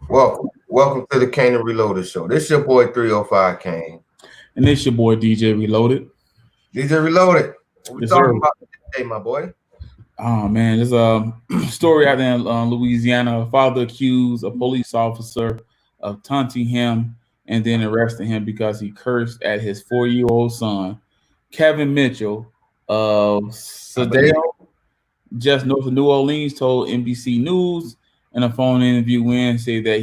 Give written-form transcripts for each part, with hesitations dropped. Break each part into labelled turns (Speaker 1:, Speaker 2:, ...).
Speaker 1: Welcome to the Kane and Reloaded show. This your boy 305 Kane.
Speaker 2: And it's your boy DJ Reloaded.
Speaker 1: DJ Reloaded. What we
Speaker 2: Yes,
Speaker 1: talking
Speaker 2: sir.
Speaker 1: about today, my boy?
Speaker 2: Oh man, there's a story out there in Louisiana. A father accused a police officer of taunting him and then arresting him because he cursed at his 4-year-old son, Kevin Mitchell of
Speaker 1: I believe
Speaker 2: Sadale, just north of New Orleans, told NBC News in a phone interview Wednesday that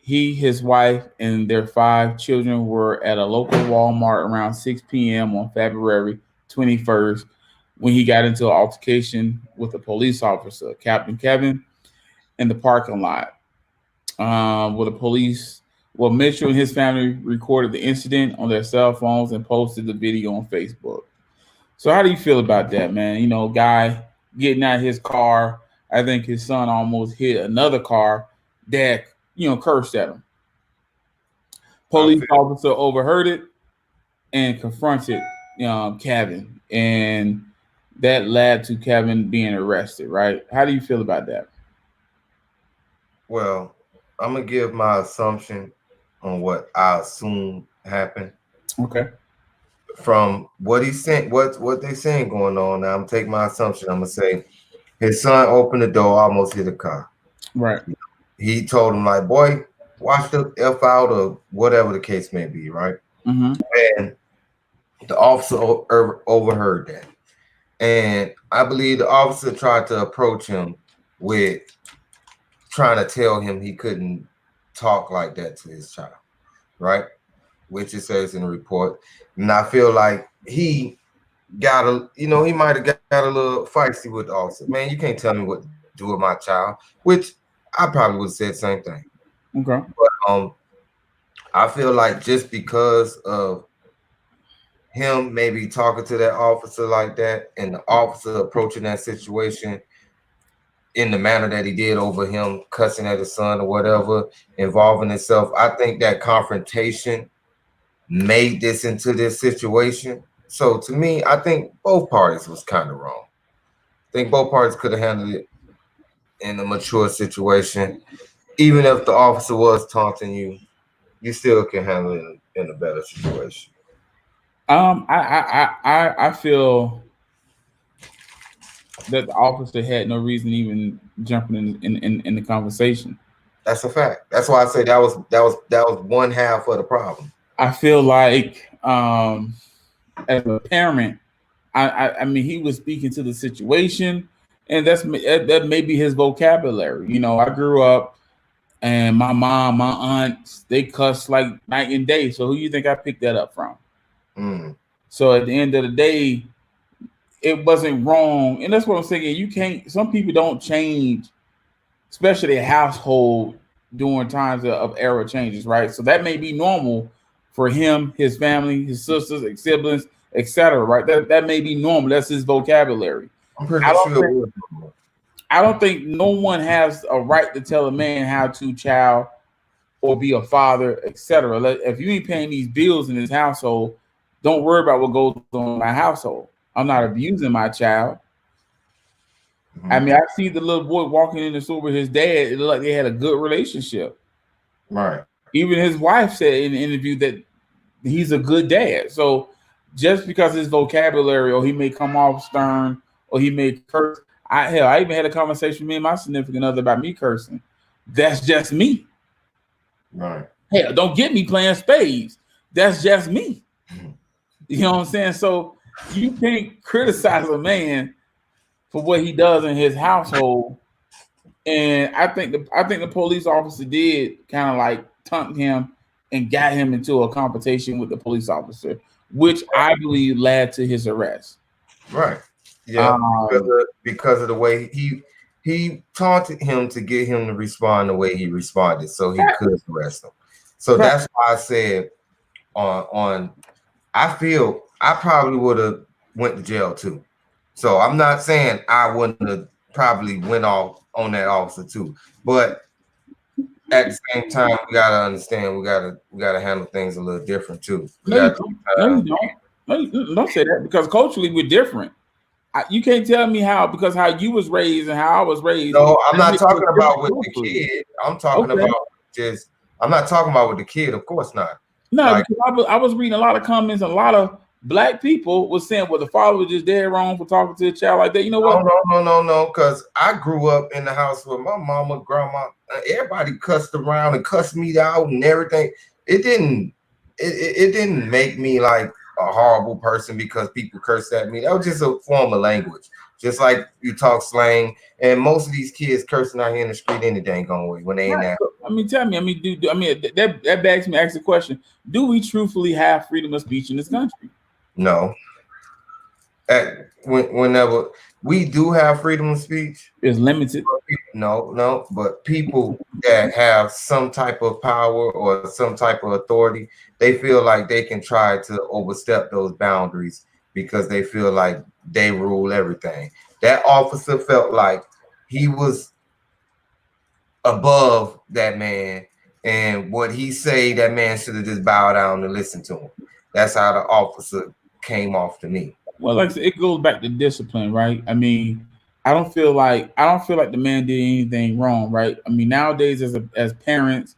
Speaker 2: his wife, and their 5 children were at a local Walmart around 6 p.m. on February 21st when he got into an altercation with a police officer, Captain Kevin, in the parking lot. With the police, well, Mitchell and his family recorded the incident on their cell phones and posted the video on Facebook. So, how do you feel about that, man? You know, guy getting out of his car. I think his son almost hit another car. Dad, cursed at him.
Speaker 1: I
Speaker 2: Police
Speaker 1: feel
Speaker 2: officer overheard it and confronted Kevin, and that led to Kevin being arrested. Right? How do you feel about that?
Speaker 1: well. I'm gonna give my assumption on what I assume happened
Speaker 2: Okay.
Speaker 1: from what he's saying. What they saying going on now. I'm gonna take my assumption. I'm gonna say his son opened the door, almost hit a car.
Speaker 2: Right.
Speaker 1: He told him like, "Boy, watch the f out," or whatever the case may be. Right,
Speaker 2: Mm-hmm.
Speaker 1: and the officer overheard that. And I believe the officer tried to approach him with trying to tell him he couldn't talk like that to his child, right? Which it says in the report. And I feel like he got he might have got a little feisty with the officer. Man, you can't tell me what to do with my child, which I probably would have said the same thing.
Speaker 2: Okay.
Speaker 1: But I feel like just because of him maybe talking to that officer like that and the officer approaching that situation in the manner that he did over him cussing at his son or whatever, involving himself. I think that confrontation made this into this situation. So to me, I think both parties was kind of wrong. I think both parties could have handled it in a mature situation. Even if the officer was taunting you, you still can handle it in a better situation.
Speaker 2: I feel that the officer had no reason even jumping in the conversation.
Speaker 1: That's a fact. That's why I say that was one half of the problem.
Speaker 2: I feel like as a parent, I mean, he was speaking to the situation, and that may be his vocabulary. You know, I grew up, and my mom, my aunts, they cuss like night and day. So who you think I picked that up from?
Speaker 1: Mm,
Speaker 2: So at the end of the day, it wasn't wrong, and that's what I'm saying. You can't. Some people don't change, especially a household during times of era changes, right? So that may be normal for him, his family, his sisters, his siblings, etc. Right? That may be normal. That's his vocabulary.
Speaker 1: I'm
Speaker 2: I
Speaker 1: pretty
Speaker 2: don't
Speaker 1: sure.
Speaker 2: think I don't think no one has a right to tell a man how to child or be a father, etc. If you ain't paying these bills in this household, don't worry about what goes on in my household. I'm not abusing my child. I
Speaker 1: Mhm.
Speaker 2: mean, I see the little boy walking in the store with his dad. It looked like they had a good relationship.
Speaker 1: Right.
Speaker 2: Even his wife said in the interview that he's a good dad. So just because his vocabulary, or he may come off stern, or he may curse. I even had a conversation with me and my significant other about me cursing. That's just me.
Speaker 1: Right.
Speaker 2: Hell, don't get me playing spades. That's just me.
Speaker 1: Mhm.
Speaker 2: You know what I'm saying? So you can't criticize a man for what he does in his household. And I think the police officer did kind of like taunt him and got him into a confrontation with the police officer, which I believe led to his arrest.
Speaker 1: Right. Yeah. Because
Speaker 2: Um,
Speaker 1: of the way he taunted him to get him to respond the way he responded, so he
Speaker 2: right,
Speaker 1: could arrest him. So
Speaker 2: right.
Speaker 1: that's why I said on I feel I probably would have went to jail too. So I'm not saying I wouldn't have probably went off on that officer too, but at the same time, we gotta understand we gotta handle things a little different too. We
Speaker 2: No, you
Speaker 1: gotta
Speaker 2: don't.
Speaker 1: take
Speaker 2: No, you
Speaker 1: time.
Speaker 2: don't. No, don't say that because culturally we're different. You can't tell me how, because how you was raised and how I was raised,
Speaker 1: No, I'm
Speaker 2: that
Speaker 1: not
Speaker 2: makes a
Speaker 1: talking about
Speaker 2: different
Speaker 1: with the
Speaker 2: culture.
Speaker 1: kid. I'm talking
Speaker 2: Okay.
Speaker 1: about just. I'm not talking about with the kid. Of course not.
Speaker 2: No,
Speaker 1: Like
Speaker 2: because I was reading a lot of comments, and a lot of black people was saying, well, the father was just dead wrong for talking to a child like that. You know
Speaker 1: no,
Speaker 2: what?
Speaker 1: no, no, no, no. Because I grew up in the house with my mama, grandma. Everybody cussed around and cussed me out and everything. It didn't. It didn't make me like a horrible person because people cursed at me. That was just a form of language. Just like you talk slang, and most of these kids cursing out here in the street any dang on way when they in
Speaker 2: Right.
Speaker 1: that.
Speaker 2: So, I mean, tell me. I mean, I mean that begs me to ask the question: do we truthfully have freedom of speech in this country?
Speaker 1: No, whenever we do have freedom of speech.
Speaker 2: It's limited.
Speaker 1: No, no, but people that have some type of power or some type of authority, they feel like they can try to overstep those boundaries because they feel like they rule everything. That officer felt like he was above that man, and what he say, that man should have just bowed down and listened to him. That's how the officer came off to me.
Speaker 2: Well, like I said, it goes back to discipline, right? I mean, I don't feel like the man did anything wrong, right? I mean, nowadays as parents,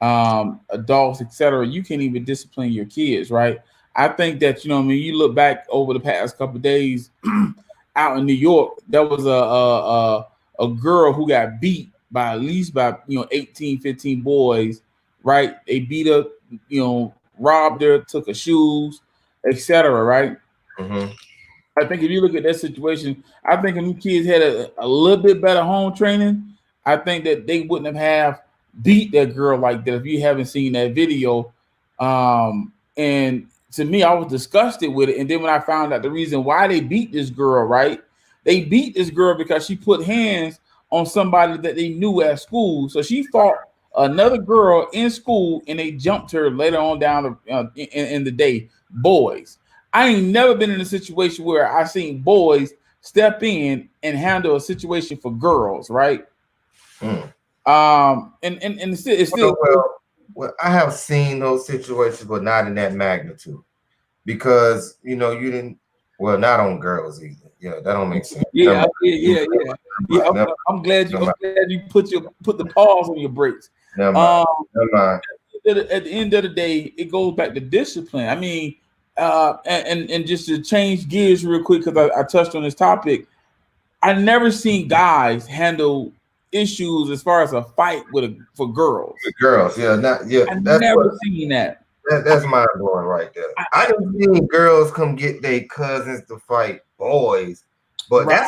Speaker 2: adults, etc., you can't even discipline your kids, right? I think that you know, I mean, you look back over the past couple of days out in New York, there was a girl who got beat by at least by 18, 15 boys, right? They beat her, robbed her, took her shoes, etc., right?
Speaker 1: Mm-hmm.
Speaker 2: I think if you look at that situation, I think if the kids had a little bit better home training, I think that they wouldn't have beat that girl like that. If you haven't seen that video, and to me, I was disgusted with it. And then when I found out the reason why they beat this girl, right? They beat this girl because she put hands on somebody that they knew at school. So she fought another girl in school, and they jumped her later on down in the day. Boys. I ain't never been in a situation where I seen boys step in and handle a situation for girls, right?
Speaker 1: Mm.
Speaker 2: And it's still
Speaker 1: Well, I have seen those situations, but not in that magnitude. Because you didn't. Well, not on girls either. Yeah, that don't make sense.
Speaker 2: yeah, yeah, yeah, yeah. Yeah,
Speaker 1: Never mind.
Speaker 2: I'm
Speaker 1: Never
Speaker 2: glad you put the pause on your brakes.
Speaker 1: mind.
Speaker 2: Um,
Speaker 1: Never mind.
Speaker 2: at the end of the day, it goes back to discipline. I mean, and just to change gears real quick because I touched on this topic. I never seen guys handle issues as far as a fight for
Speaker 1: The
Speaker 2: girls.
Speaker 1: girls, yeah, not yeah.
Speaker 2: I
Speaker 1: That's what
Speaker 2: never seen that.
Speaker 1: that's mind blowing right there. I
Speaker 2: I
Speaker 1: done seen girls come get their cousins to fight boys, but
Speaker 2: right.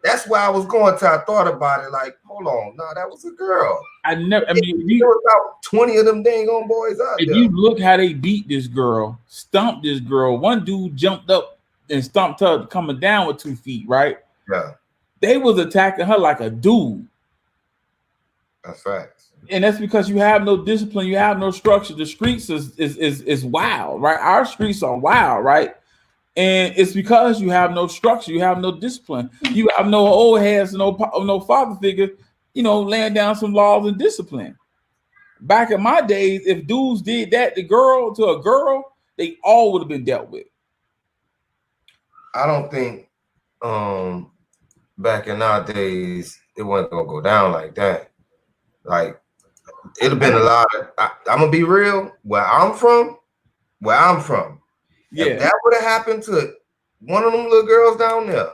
Speaker 1: that's where I was going to. I thought about it like, hold on, no, that was a girl.
Speaker 2: I never. I
Speaker 1: There
Speaker 2: mean,
Speaker 1: was about 20 of them dang on boys out
Speaker 2: if
Speaker 1: there.
Speaker 2: you look how they beat this girl, stumped this girl. One dude jumped up and stumped her coming down with 2 feet. Right.
Speaker 1: Yeah,
Speaker 2: They was attacking her like a dude.
Speaker 1: that's facts.
Speaker 2: And that's because you have no discipline, you have no structure. The streets is wild, right? Our streets are wild, right? And it's because you have no structure, you have no discipline, you have no old heads, no father figure, laying down some laws and discipline. Back in my days, if dudes did that to a girl, they all would have been dealt with.
Speaker 1: I don't think back in our days it wasn't gonna go down like that. Like it'd have been a lot of. I'm gonna be real. Where I'm from, if
Speaker 2: Yeah,
Speaker 1: that would have happened to one of them little girls down there,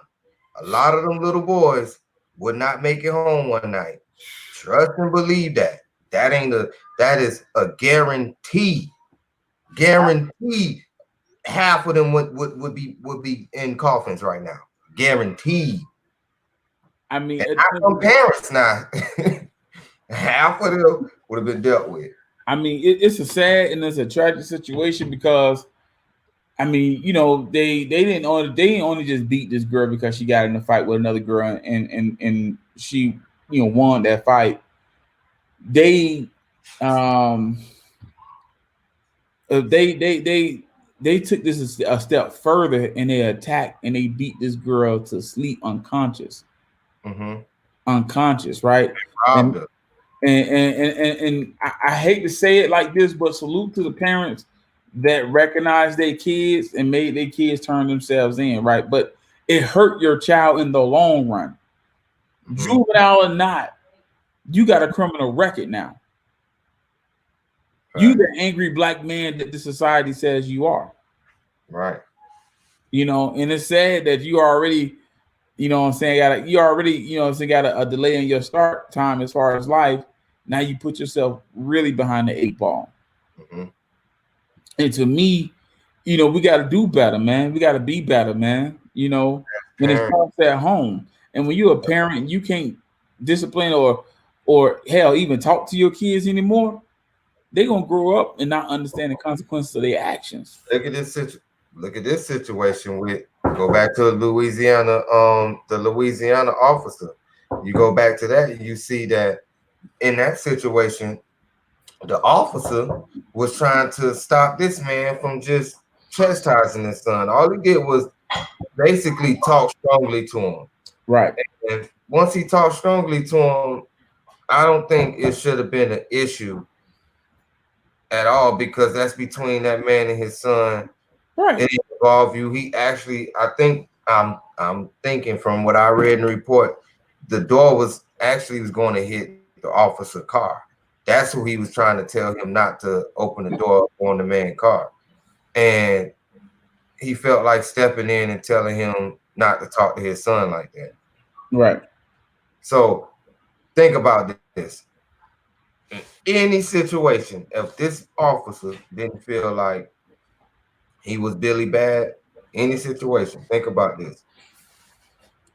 Speaker 1: a lot of them little boys would not make it home one night. Trust and believe that. That is a guarantee. Guarantee. Half of them would be in coffins right now. Guaranteed.
Speaker 2: I mean,
Speaker 1: And not from parents now. Half of them would have been dealt with.
Speaker 2: it's a sad and it's a tragic situation because I mean, they didn't only just beat this girl because she got in a fight with another girl and she won that fight. They um they took this a step further and they attacked and they beat this girl to sleep
Speaker 1: Mm-hmm.
Speaker 2: unconscious, right?
Speaker 1: Robbed
Speaker 2: And
Speaker 1: her.
Speaker 2: I hate to say it like this, but salute to the parents that recognize their kids and made their kids turn themselves in, right? But it hurt your child in the long run.
Speaker 1: Hmm.
Speaker 2: Juvenile or not, you got a criminal record now. You
Speaker 1: Right.
Speaker 2: the angry black man that the society says you are.
Speaker 1: Right.
Speaker 2: And it's sad that you already, what I'm saying, you already, got a delay in your start time as far as life. Now you put yourself really behind the eight ball.
Speaker 1: Hmm.
Speaker 2: And to me, we got to do better, man. We got to be better, man. And it
Speaker 1: Parent.
Speaker 2: starts at home. And when you're a parent, you can't discipline or hell even talk to your kids anymore. They're gonna grow up and not understand the consequences of their actions.
Speaker 1: Look at this look at this situation with go back to Louisiana, the Louisiana officer. You go back to that, you see that in that situation, the officer was trying to stop this man from just chastising his son. All he did was basically talk strongly to him.
Speaker 2: Right,
Speaker 1: And once he talked strongly to him, I don't think it should have been an issue at all because that's between that man and his son.
Speaker 2: right,
Speaker 1: It didn't involve you. He actually, I think, I'm thinking from what I read in the report, the door was going to hit the officer car. That's who he was trying to tell him not to open the door on the man's car, and he felt like stepping in and telling him not to talk to his son like that.
Speaker 2: right,
Speaker 1: So think about this. In any situation, if this officer didn't feel like he was Billy Bad, any situation, think about this.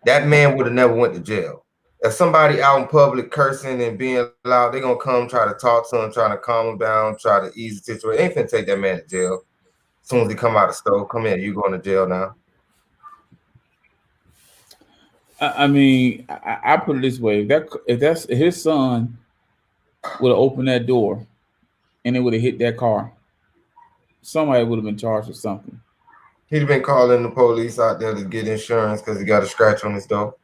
Speaker 1: That man would have never went to jail. If somebody out in public cursing and being loud, they're gonna come try to talk to him, trying to calm him down, try to ease the situation. They ain't finna take that man to jail. As soon as he come out of the store, come here, you going to jail now.
Speaker 2: I mean, I put it this way: if his son would have opened that door and it would have hit that car, somebody would have been charged with something.
Speaker 1: He'd have been calling the police out there to get insurance because he got a scratch on his door.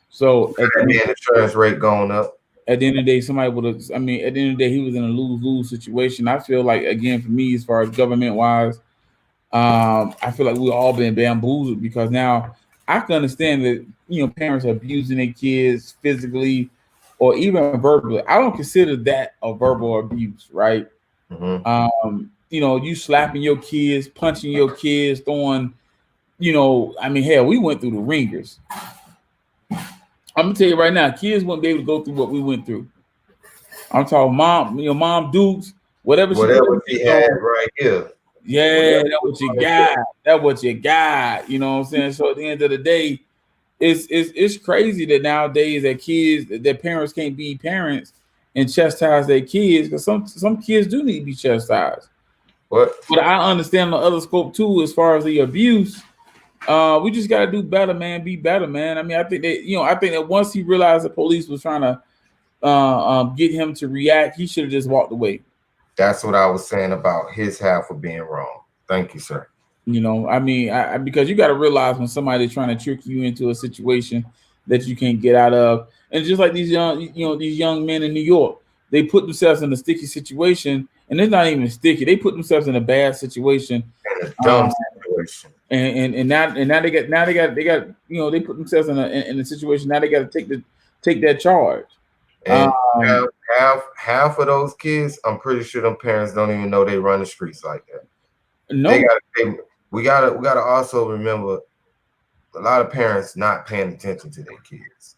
Speaker 2: So
Speaker 1: That man insurance rate going up.
Speaker 2: at the end of the day, somebody would have. I mean, at the end of the day, he was in a lose-lose situation. I feel like, again, for me, as far as government-wise, I feel like we've all been bamboozled because now I can understand that parents are abusing their kids physically or even verbally. I don't consider that a verbal abuse, right?
Speaker 1: Mm-hmm.
Speaker 2: You slapping your kids, punching your kids, throwing, I mean, hell, we went through the ringers. I'm gonna tell you right now, kids wouldn't be able to go through what we went through. I'm talking mom, mom Dukes, whatever she put
Speaker 1: Whatever
Speaker 2: her
Speaker 1: he
Speaker 2: hands
Speaker 1: had
Speaker 2: on,
Speaker 1: right here.
Speaker 2: yeah,
Speaker 1: Whatever
Speaker 2: that
Speaker 1: was
Speaker 2: what you
Speaker 1: right here.
Speaker 2: got. That what you got. You know what I'm saying? So at the end of the day, it's crazy that nowadays that kids, that parents can't be parents and chastise their kids because some kids do need to be chastised.
Speaker 1: What?
Speaker 2: But I understand the other scope too, as far as the abuse. We just gotta do better, man. Be better, man. I mean, I think that once he realized the police was trying to get him to react, he should have just walked away.
Speaker 1: That's what I was saying about his half of being wrong. Thank you, sir.
Speaker 2: I mean, because you got to realize when somebody's trying to trick you into a situation that you can't get out of, and just like these young men in New York, they put themselves in a sticky situation, and it's not even sticky. They put themselves in a bad situation,
Speaker 1: In a
Speaker 2: uh,
Speaker 1: dumb situation.
Speaker 2: and now they got they put themselves in a situation. Now they got to take that charge.
Speaker 1: And
Speaker 2: Um,
Speaker 1: half of those kids, I'm pretty sure them parents don't even know they run the streets like that. They
Speaker 2: no,
Speaker 1: gotta we gotta also remember a lot of parents not paying attention to their kids.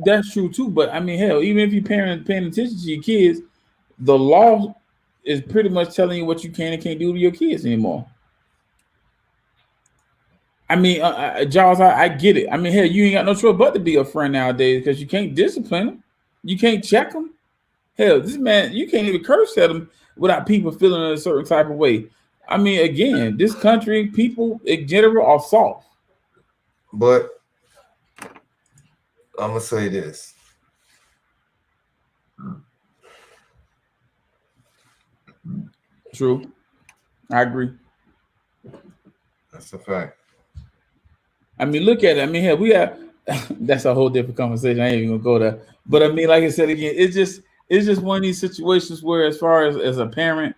Speaker 2: that's true too. But I mean, hell, even if you parents paying attention to your kids, the law is pretty much telling you what you can and can't do to your kids anymore. I mean, Jaws, I get it. I mean, hell, you ain't got no choice but to be a friend nowadays because you can't discipline them, you can't check them. Hell, this man, you can't even curse at him without people feeling in a certain type of way. I mean, again, this country, people in general are soft.
Speaker 1: But I'm gonna say this.
Speaker 2: True, I agree.
Speaker 1: That's a fact.
Speaker 2: I mean, look at it. I mean, hell, we have that's a whole different conversation. I ain't even gonna go there. But I mean, like I said again, it's just one of these situations where, as far as a parent,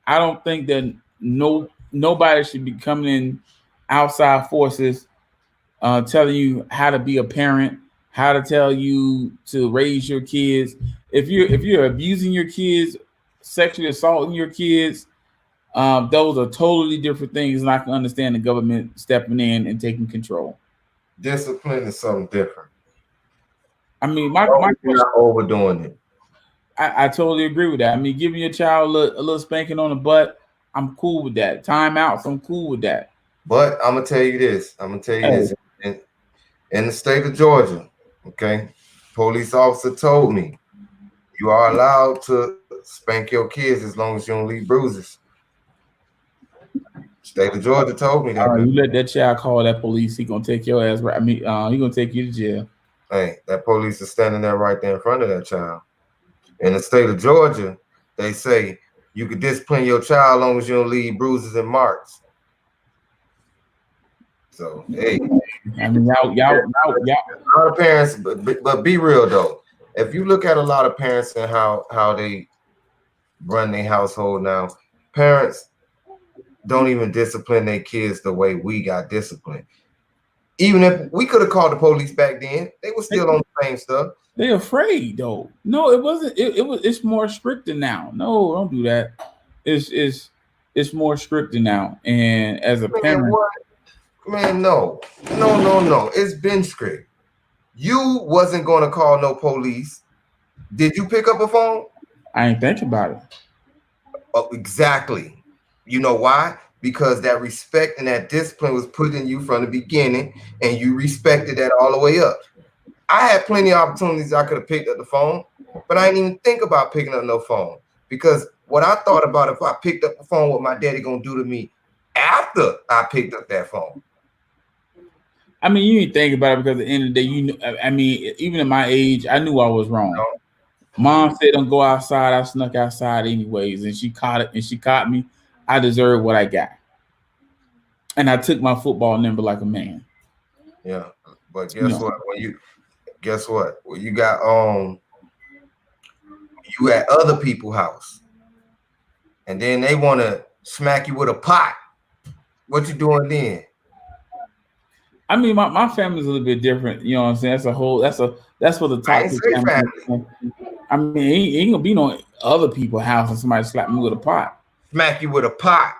Speaker 2: I don't think that nobody should be coming in outside forces telling you how to be a parent, how to tell you to raise your kids. If you're abusing your kids, sexually assaulting your kids, those are totally different things, and I can understand the government stepping in and taking control.
Speaker 1: Discipline is something different.
Speaker 2: I mean,
Speaker 1: As long
Speaker 2: my
Speaker 1: as you're
Speaker 2: question,
Speaker 1: not overdoing it.
Speaker 2: I totally agree with that. I mean, giving your child a little spanking on the butt, I'm cool with that. Timeouts, I'm cool with that.
Speaker 1: But I'm gonna tell you this. I'm gonna tell you
Speaker 2: Hey,
Speaker 1: this. In, in the state of Georgia, okay, police officer told me you are allowed to spank your kids as long as you don't leave bruises. State of Georgia told me that,
Speaker 2: you
Speaker 1: baby.
Speaker 2: let that child call that police, he gonna take your ass right. I mean, he gonna take you to jail.
Speaker 1: Hey, that police is standing there right there in front of that child. In the state of Georgia, they say you could discipline your child as long as you don't leave bruises and marks. So, hey,
Speaker 2: I mean, y'all.
Speaker 1: a lot of parents, but be real though. If you look at a lot of parents and how they run their household now, parents don't even discipline their kids the way we got disciplined. Even if we could have called the police back then, they were still on the same stuff.
Speaker 2: They afraid though. No, it wasn't. It was. It's more stricter now. No, don't do that. It's more stricter now. And as a
Speaker 1: Man,
Speaker 2: parent,
Speaker 1: what? Man, no, no, no, no. It's been strict. You wasn't going to call no police. Did you pick up a phone?
Speaker 2: I ain't think about it.
Speaker 1: Oh, exactly. You know why? Because that respect and that discipline was put in you from the beginning, and you respected that all the way up. I had plenty of opportunities I could have picked up the phone, but I didn't even think about picking up no phone because what I thought about if I picked up the phone, what my daddy gonna do to me after I picked up that phone.
Speaker 2: I mean, you didn't think about it because at the end of the day, you. I mean, even at my age, I knew I was
Speaker 1: You
Speaker 2: wrong.
Speaker 1: know?
Speaker 2: Mom said don't go outside. I snuck outside anyways, and she caught it, and she caught me. I deserved what I got, and I took my football number like a man.
Speaker 1: Yeah, but
Speaker 2: You
Speaker 1: guess
Speaker 2: know,
Speaker 1: what? Guess what? When you got you at other people's house, and then they want to smack you with a pot. What you doing then?
Speaker 2: I mean, my family's a little bit different. You know what I'm saying? That's a whole. That's for the
Speaker 1: I ain't
Speaker 2: toxic
Speaker 1: say
Speaker 2: family.
Speaker 1: family.
Speaker 2: I mean, ain't gonna be no other people's house and somebody slap me with a pot.
Speaker 1: Smack you with a pot.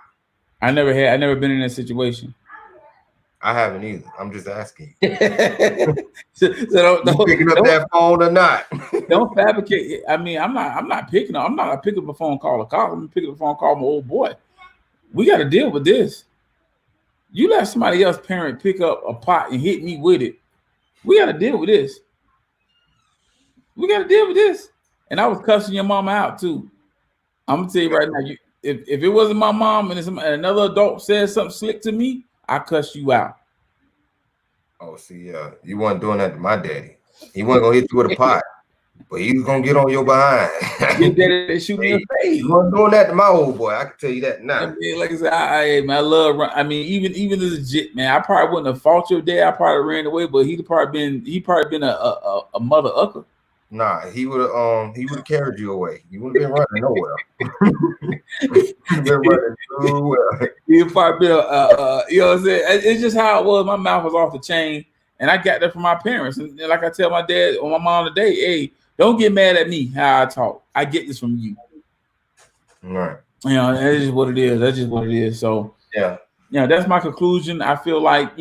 Speaker 2: I never been in that situation.
Speaker 1: I haven't either. I'm just asking.
Speaker 2: So
Speaker 1: You picking up that phone or not?
Speaker 2: don't fabricate. I mean, I'm not picking up. I'm not gonna pick up the phone, call a cop. I'm gonna pick up the phone, call my old boy. We got to deal with this. You let somebody else parent pick up a pot and hit me with it. We got to deal with this. We got to deal with this. And I was cussing your mama out too. I'm gonna tell you right now. If it wasn't my mom and another adult said something slick to me, I cuss you out.
Speaker 1: Oh, see, you wasn't doing that to my daddy. He wasn't gonna hit you with a pot, but he was gonna get on your behind.
Speaker 2: Your daddy shoot me in the
Speaker 1: Hey,
Speaker 2: face.
Speaker 1: he wasn't doing that to my old boy. I can tell you that
Speaker 2: I
Speaker 1: now.
Speaker 2: mean, like I said, man, I love. I mean, even as a jit man, I probably wouldn't have fought your dad. I probably ran away, but he probably been a mother ucker.
Speaker 1: Nah, he would have carried you away. You wouldn't have been running nowhere. You'd have been running nowhere.
Speaker 2: He probably been you know what I'm saying. It's just how it was. My mouth was off the chain, and I got that from my parents. And like I tell my dad or my mom today, hey, don't get mad at me how I talk. I get this from you.
Speaker 1: Right.
Speaker 2: You know, that's just what it is. That's just what it is. So,
Speaker 1: Yeah.
Speaker 2: you know, that's my conclusion. I feel like,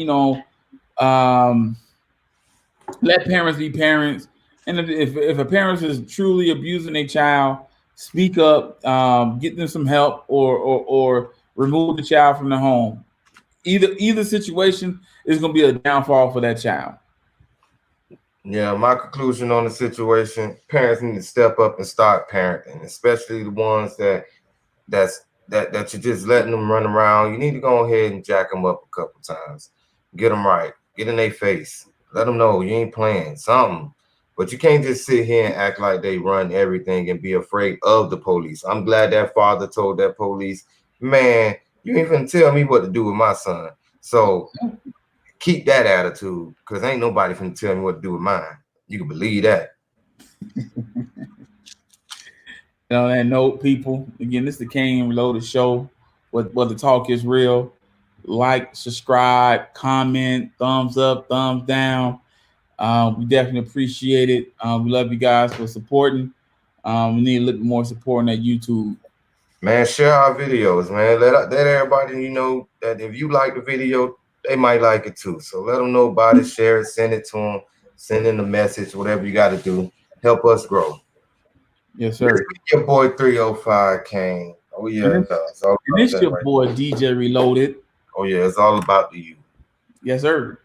Speaker 2: um, let parents be parents. And if a parent is truly abusing a child, speak up, get them some help, or remove the child from the home. Either situation is going to be a downfall for that child.
Speaker 1: Yeah, my conclusion on the situation, parents need to step up and start parenting, especially the ones that you're just letting them run around. You need to go ahead and jack them up a couple times. Get them right. Get in their face. Let them know you ain't playing something. But you can't just sit here and act like they run everything and be afraid of the police. I'm glad that father told that police, man, you ain't finna tell me what to do with my son. So keep that attitude because ain't nobody finna tell me what to do with mine. You can believe that.
Speaker 2: You know, that note, people. Again, this is the Kane Reloaded show. What the talk is real. like, subscribe, comment, thumbs up, thumbs down. We definitely appreciate it. We love you guys for supporting. We need a little bit more support on that YouTube.
Speaker 1: Man, share our videos, man. Let everybody know that if you like the video, they might like it too. So let them know about it, share it, send it to them, send in a message, whatever you got to do. Help us grow.
Speaker 2: Yes,
Speaker 1: This
Speaker 2: sir.
Speaker 1: be your boy 305 Kane. Oh
Speaker 2: And
Speaker 1: yeah,
Speaker 2: this,
Speaker 1: it's all
Speaker 2: and
Speaker 1: about
Speaker 2: this
Speaker 1: that
Speaker 2: your
Speaker 1: right.
Speaker 2: boy DJ Reloaded.
Speaker 1: Oh yeah, it's all about the you.
Speaker 2: Yes, sir.